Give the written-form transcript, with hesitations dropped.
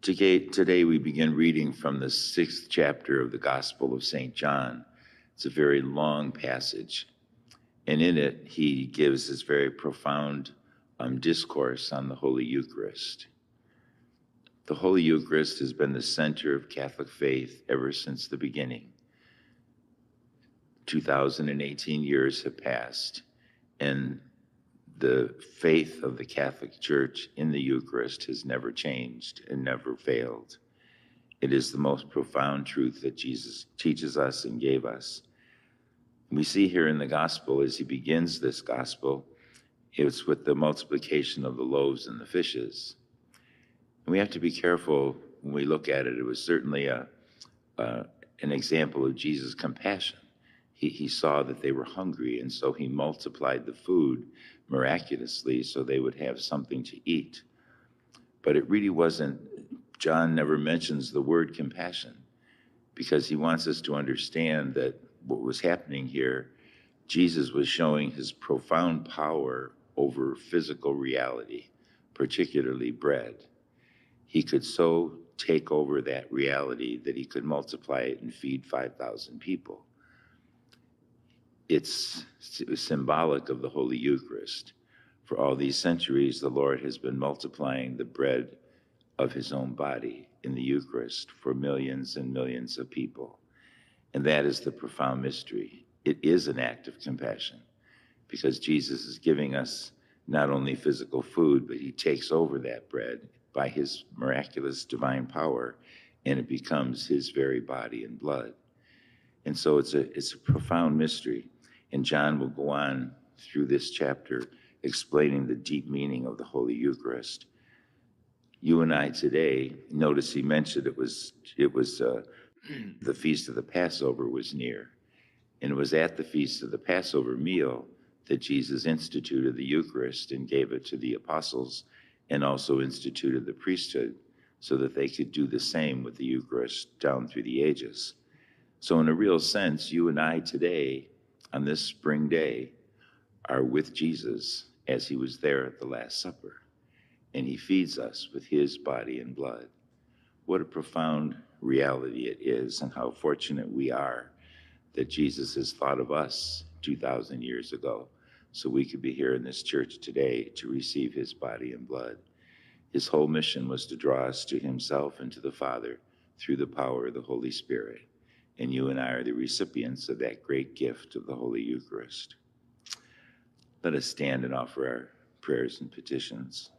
Today we begin reading from the 6th chapter of the Gospel of St. John. It's a very long passage, and in it he gives this very profound discourse on the Holy Eucharist. The Holy Eucharist has been the center of Catholic faith ever since the beginning. 2018 years have passed, and the faith of the Catholic Church in the Eucharist has never changed and never failed. It is the most profound truth that Jesus teaches us and gave us. We see here in the gospel, as he begins this gospel, it's with the multiplication of the loaves and the fishes. And we have to be careful when we look at it. It was certainly an example of Jesus' compassion. He saw that they were hungry, and so he multiplied the food miraculously so they would have something to eat. But it really wasn't, John never mentions the word compassion, because he wants us to understand that what was happening here, Jesus was showing his profound power over physical reality, particularly bread. He could so take over that reality that he could multiply it and feed 5,000 people. It's symbolic of the Holy Eucharist. For all these centuries, the Lord has been multiplying the bread of his own body in the Eucharist for millions and millions of people. And that is the profound mystery. It is an act of compassion, because Jesus is giving us not only physical food, but he takes over that bread by his miraculous divine power, and it becomes his very body and blood. And so it's a profound mystery. And John will go on through this chapter explaining the deep meaning of the Holy Eucharist. You and I today, notice he mentioned it was the feast of the Passover was near. And it was at the feast of the Passover meal that Jesus instituted the Eucharist and gave it to the apostles, and also instituted the priesthood so that they could do the same with the Eucharist down through the ages. So in a real sense, you and I today, on this spring day, are with Jesus as he was there at the Last Supper, and he feeds us with his body and blood. What a profound reality it is, and how fortunate we are that Jesus has thought of us 2,000 years ago, so we could be here in this church today to receive his body and blood. His whole mission was to draw us to himself and to the Father through the power of the Holy Spirit. And you and I are the recipients of that great gift of the Holy Eucharist. Let us stand and offer our prayers and petitions.